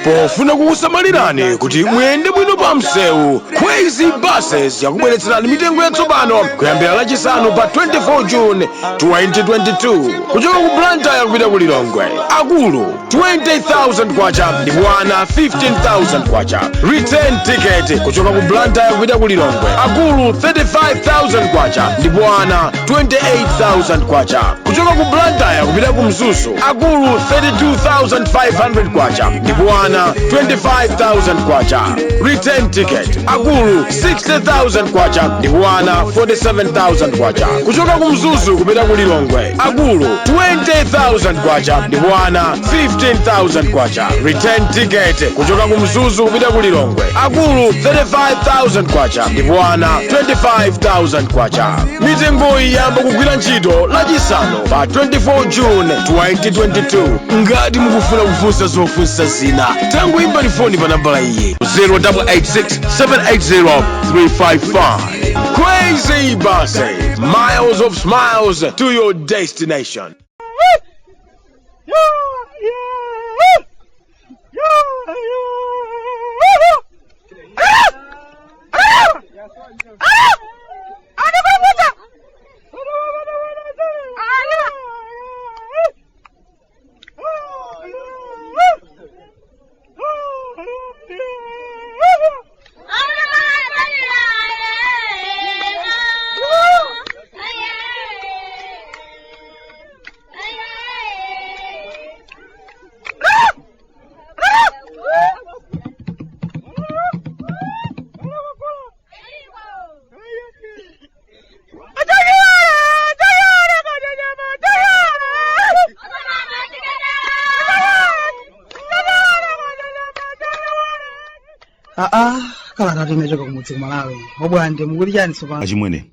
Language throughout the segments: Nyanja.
Pofuna kukusamalirani kuti muyende bwino pa msewu, Khwezy buses yakubweretserani mitengo yatsopano kuyambira lachisanu pa 24 June 2022 kuchoka ku Blantyre kupita ku Lilongwe. Akulu 20,000 kwacha ndi Mmwana 15,000 kwacha. Return ticket kuchoka ku Blantyre kupita ku Lilongwe. Akulu 35,000 kwacha ndi Mmwana 28,000 kwacha. Kuchoka ku Blantyre kupita ku Mzuzu. Akulu 32,500 kwacha ndi Mmwana 25,000 kwacha. Return ticket. Akulu 60,000 kwacha ndi Mmwana 47,000 kwacha. Kuchoka ku Mzuzu kupita ku Lilongwe. Akulu 20,000 kwacha ndi Mmwana 15,000 kwacha. Return ticket. Kuchoka ku Mzuzu kupita ku Lilongwe. Akulu 35,000 kwacha ndi Mmwana 25,000 kwacha. Mitengo iyi yamba kugwira ntchito lachisanu pa 24 June 2022. Ngati mukufuna kufunsa zofunsa zina, tangoimba foni pa nambala iyi 0886 780 355. Khwezy buses, miles of smiles to your destination. Kalata timechoka kumudzi kumalawi. Bwande mukuti chani tsopano? Achimwene,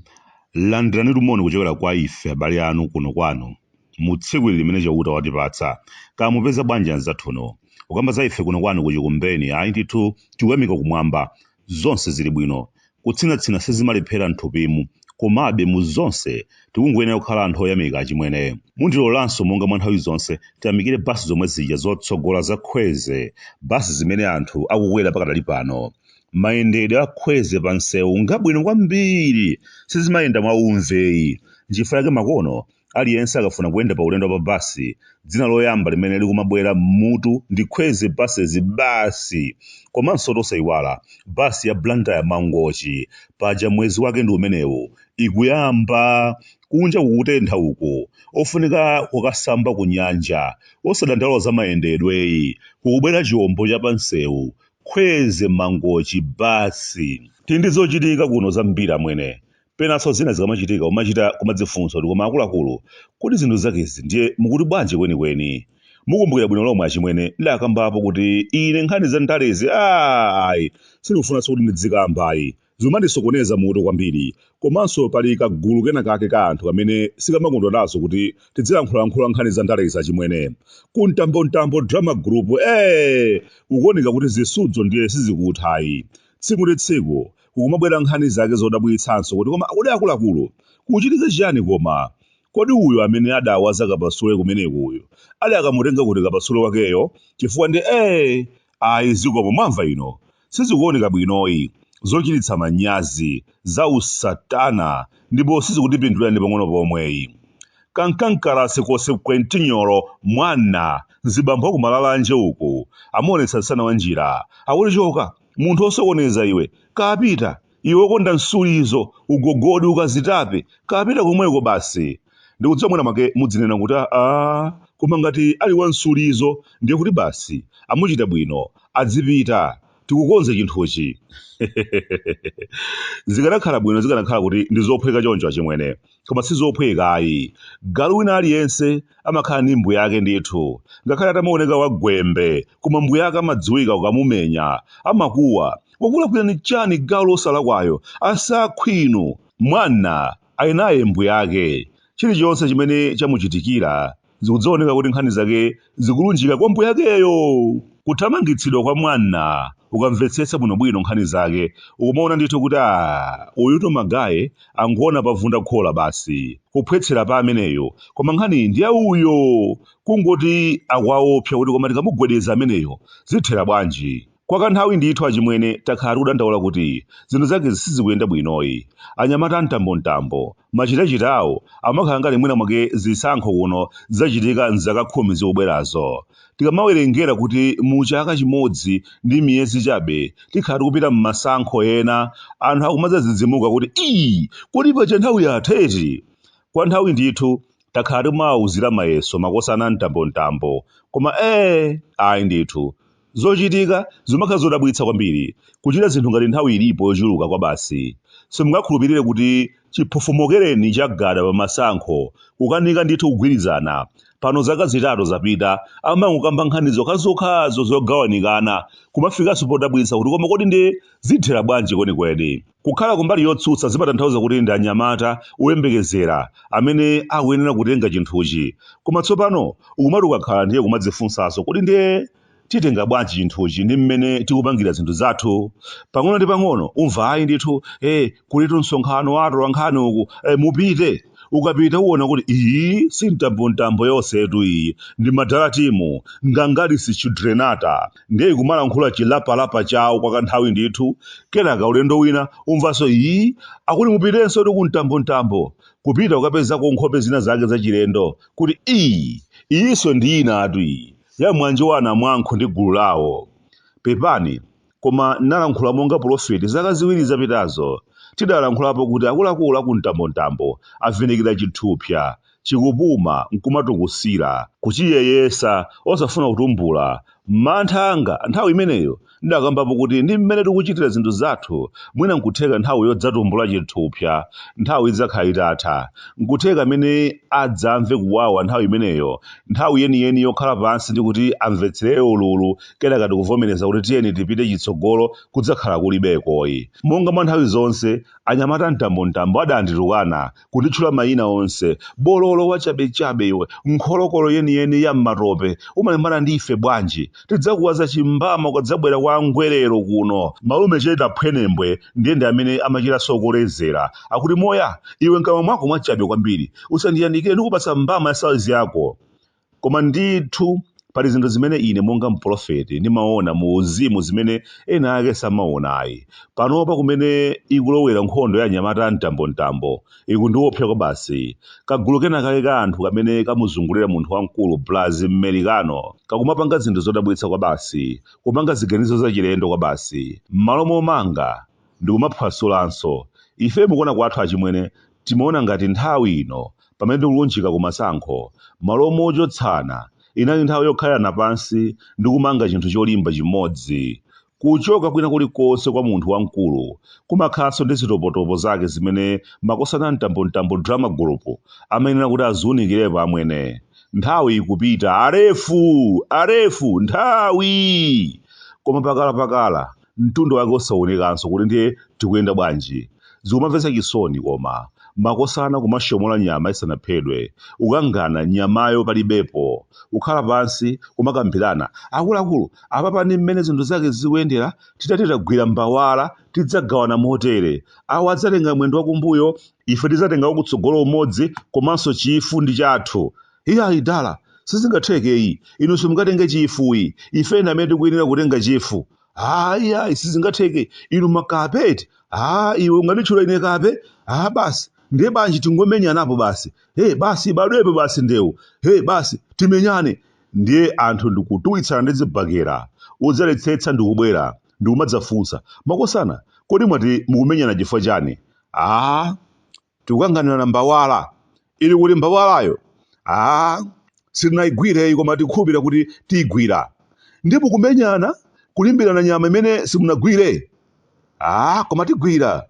landirani lumoni kuchokera kwa ife abale anu kuno kwanu. Mu tsiku limene chauta watipatsa, kamupeza bwanji anzathuno. Ukamba za ife kuno kwanu kuchikumbeni, ayi ndithu tikuyamika kumwamba, zonse zili bwino. Kutsinatsina sizimalephera nthupimu, komabe mu zonse tikungoyenera kukhala anthu oyamika achimwene. Mundilolanso monga mwa nthawi zonse tiyamikire basi zomwe zija zotsogola za Khwezy, basi zimene anthu akukwera pakadali pano. Mayendedwe a Khwezy pa msewu ngabwino kwambiri, sizimayenda mwa umveyi. Nchifukwa yake makono aliyense akafuna kuyenda pa ulendo pa basi, dzina loyamba limene likumabwera mmutu ndi Khwezy buses basi. Komanso tosayiwala basi ya Blantyre Mangochi paja mwezi wake ndi umenewu ikuyamba kunja kukutentha uko, ofunika kukasamba ku nyanja, osadandaula za mayendedweyi, kukubwera chiwombo cha pa msewu Khwezy Mangochi basi. Tindi zochitika kuno zambiri amwene. Penanso zina zikamachitika umachita kumadzifunsa kuti koma akuluakulu kuti zinthu zakezi ndiye mukuti bwanji kwenikweni. Mukumbukira bwino lomwe achimwene ndakambapo kuti ine nkhani za ndalezi ayi sindikufunanso kuti ndidzikambayi zimandisokoneza mutu kwambiri. Komanso pali kagulu kena kake ka anthu kamene sikamakondwa nazo kuti tidzilankhula nkhani za ndalezi achimwene. Ku mtambomtambo drama group ukuoneka kuti zisudzo ndiye sizikuthayi. Tsiku ndi tsiku kukumabwera nkhani zake zodabwitsanso kuti koma kodi akuluakulu kuchitika chiyani koma. Kodi uyo amene adawaza kapasule kumeneku uyo ali akamutenga kuti kapasule wakeyo chifukwa ndi ayi zikomo mwamva ino sizikuoneka bwinoyi, zochititsa manyazi za usatana ndipo sizikutipindulira ndi pang'ono pomweyi. Kankamkalasi Kosikwentinyolo Mmwana, mzibambo ku lalanje uku amaonetsa msana wa njira akuti choka munthu osokoneza iwe kapita, iwe konda nsulizo ugogodi ukazitape kapita komweko basi. Ndikudziwa mwina make mudzinena kuti koma ngati ali wa nsulizo ndiye kuti basi amuchita bwino adzipita tikukonze chinthuchi. Zikanakhala bwino zikanakhala kuti ndi zophweka choncho achimwene, koma si zophweka ayi. Galu wina aliyense amakhala ndi mbuye yake ndithu, ngakhale atamaoneka wagwembe koma mbuye yake amadziwika ukamumenya amakuwa. Wakulakwira ni chani galu losalakwayo asakhwinu. Mmwana ali naye mbuye yake, chilichonse chimene chamuchitikira zikudzioneka kuti nkhani zake zikulunjika kwa mbuye yakeyo. Kuthamangitsidwa kwa Mmwana ukamvetsetsa bwinobwino nkhani zake ukumaona ndithu kuti uyuto magaye angoona pavunda khola basi kuphwetsera pa ameneyo koma nkhani ndi auyo kungoti akwaopsa kuti koma tikamugwedeza ameneyo zithera bwanji kwa kanthawi ndithu achimwene takhala tikudandaula kuti zinthu zake sizikuyenda bwinoyi anyamata mtambomtambo machitachitawo amakhala ngati mwina mwake zisankho kuno zachitika mzaka 10 zikubwerazo tikamawerengera kuti mu chaka chimodzi ndi miyezi chabe tikhala tikupita m'masankho ena anthu akumadzadzidzimuka kuti kodi paja nthawi yatheti kwa nthawi ndithu takhala tikumawuzira mayeso makosana mtambomtambo koma ayi ndithu zochitika zimakhala zodabwitsa kwambiri kuchita zinthu ngati nthawi ilipo yochuluka kwa basi simungakhulupirire kuti chiphufumokereni chagada pa masankho kukanika ndithu kugwirizana pano zaka zitatu zapita amangokamba nkhani zokhazokhazo zogawanikana kumafikanso podabwitsa kuti koma kodi ndi zithera bwanji kwenikweni kukhala kumbali yotsutsa zimatanthauza kuti ndi anyamata oyembekezera amene akuyenera kutenga chinthuchi koma tsopano ukumati ukakhala ndiye kumadzifunsanso kuti ndiye titenga bwanji chinthuchi ndi mmene tikupangira zinthu zathu pang'ono ndi pang'ono umva ayi ndithu kulitu msonkhano wa atolankhani uku mupite ukapita uwona kuti si mtambomtambo yonsetu iyi ndi madalatimu ngangati si chidrenata ndiye kumalankhula chilapalapa chawo kwa kanthawi ndithu kenaka ulendo wina umvanso akuti mupitenso ti ku mtambomtambo kupita ukapezako nkhope zina zake zachilendo kuti iyinso ndi inatu iyi ya mwanji wa anamwankho ndi gulu lawo pepani koma nalankhula monga profeti zaka ziwiri zapitazo tidalankhulapo kuti akuluakulu aku mtambomtambo avindikira chithupsa chikupuma nkumatukusira kuchiyeyesa osafuna kutumbula mantha anga nthawi imeneyo ndakambapo kuti ndi mmene tikuchitira zinthu zathu mwina nkutheka nthawi yodzatumbula chithupsa nthawi idzakhala itatha nkutheka amene adzamve kuwawa nthawi imeneyo nthawi yeniyeni yokhala pansi ndi kuti amvetsere ululu kenaka tikuvomereza kuti tiyeni tipite chitsogolo kudzakhala kulibekoyi monga mwa nthawi zonse anyamata mtambomtambo adanditukana kunditchula mayina onse bololo wachabechabe iwe nkholokolo yeniyeni ya m'matope umalembana ndi ife bwanji tidzakuwaza chimbama ukadzabwera kwa ngwerero kuno malume cheta phwenembwe ndiyende amene amachita sokolezera akuti moya iwe mkamwa mwako mwachabe kwambiri usandiyandikire ndikupatsa mbama ya saizi yako koma ndithu pali zinthu zimene ine monga mprofeti ndimaona mu uzimu zimene ena ake samaonayi panopa kumene ikulowera nkhondo ya anyamata mtambomtambo ikundiopsa kwa basi kagulu kena kale ka anthu kamene kamuzungulira munthu wamkulu blazi mmelikano kakumapanga zinthu zodabwitsa kwa basi kupanga ziganizo zachilendo kwa basi m'malo momanga ndikumaphwasulanso ife mukuona kwathu achimwene timaona ngati nthawi ino pamene tikulunjika ku masankho malo mochotsana inali nthawi yokhalana pansi ndi kumanga chinthu cholimba chimodzi kuchoka kwina kulikonse kwa munthu wamkulu kumakhalanso ndi zitopotopo zake zimene makosana mtambomtambo drama group amayenera kuti aziwunikirepo amwene nthawi ikupita arefu nthawi koma pakala mtundu wake osaonekanso kuti ndiye tikuyenda bwanji zikumamvetsa chisoni koma makosana kumashomola nyama isanaphedwe ukangana nyamayo palibepo ukhala pansi kumakambirana akuluakulu apapa ndi mmene zinthu zake zikuyendera titagwira mbawala tidzagawana motere awo adzatenga mwendo wakumbuyo ife tidzatenga wakutsogolo umodzi komanso chifundi chathu iyayi dala sizingatheke inu simungatenge chifuyi ifeni amene tikuyenera kutenga chifu ayi sizingatheke inu makapeti iwe ungatitchula ine kape basi ndiye banji tingomenyanapo basi basi badwepo basi ndewu basi timenyane ndiye anthu ndikutuwitsana ndi zibakera udzaletsetsa ndikubwera ndikumadzafunsa makosana kodi mwati mukumenyana chifukwa chani tikukanganira mbawala ili kuti mbawalayo sitinayigwireyi koma tikhulupira kuti tiyigwira ndiye mukumenyana kulimbirana nyama imene simunagwire koma tigwira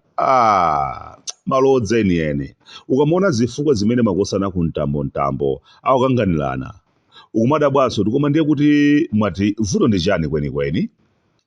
malodza enieni ukamaona zifukwa zimene makosana ku mtambomtambo akukanganirana ukumadabwanso koma ndiye kuti mwati vuto ndi chani kwenikweni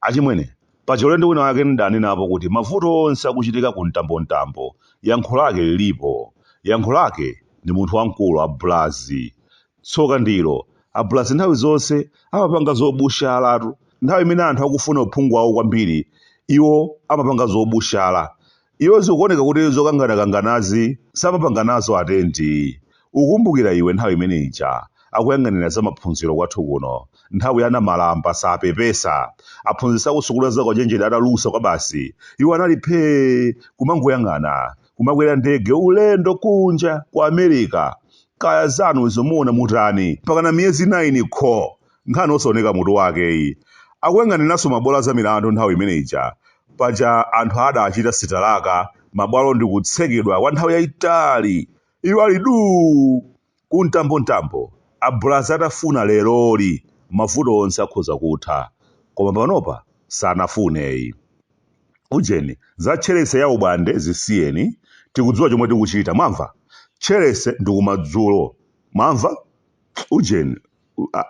achimwene paja ulendo wina wake ndani napo kuti mavuto onse akuchitika ku mtambomtambo yankho lake lilipo yankho lake ndi munthu wamkulu ablazi tsoka ndilo ablazi nthawi zonse amapanga zobusha alatu nthawi imene anthu akufuna uphungu wawo kwambiri iwo amapanga zobushala iwo zikuoneka kuti zokangana-kanganazi samapanga nazo atendi. Ukumbukira iwe nthawi imene ija akuyang'anira za maphunziro kwathu kuno nthawi yana malamba sapepesa aphunzitsa kusukulu zako chenjeri atalusa kwa basi iwo anali phee kumangoyang'ana kumakwera ndege ulendo kunja kwa America kaya zanu zomuona mutani pakana miyezi 9 kho nkhani osaoneka mutu wake iyi akuyang'aniranso mabwalo za milandu nthawi imene ija paja anthu adachita sitalaka mabwalo ndi kutsekedwa kwa nthawi yayitali iwo ali du ku mtambomtambo abulazi atafuna leroli mavuto onse akhoza kutha koma panopa sanafuneyi. Ujeni za tcherese ya Bwande zisiyeni tikudziwa chomwe tikuchita mwamva tcherese ndi kumadzulo mwamva ujeni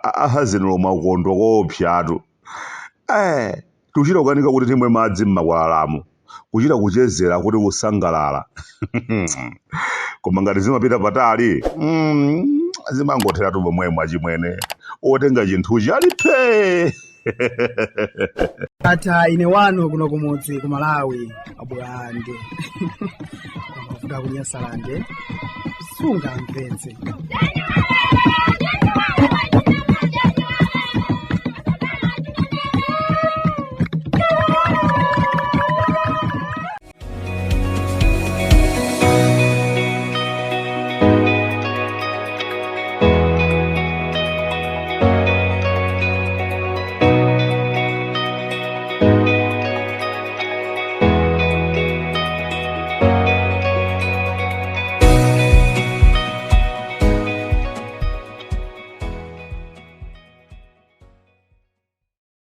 ahazenero makondo kopyatu tuchita kukanika kuti timwe madzi m'makwalalamu kuchita kuchezera kuti kusangalala koma ngati zimapita patali zimangothera momwemo achimwene otenga chinthuchi ali phee. Ata ine wano kuno kumudzi ku Malawi Bwande kuda kunyasa lanje sunga mvetse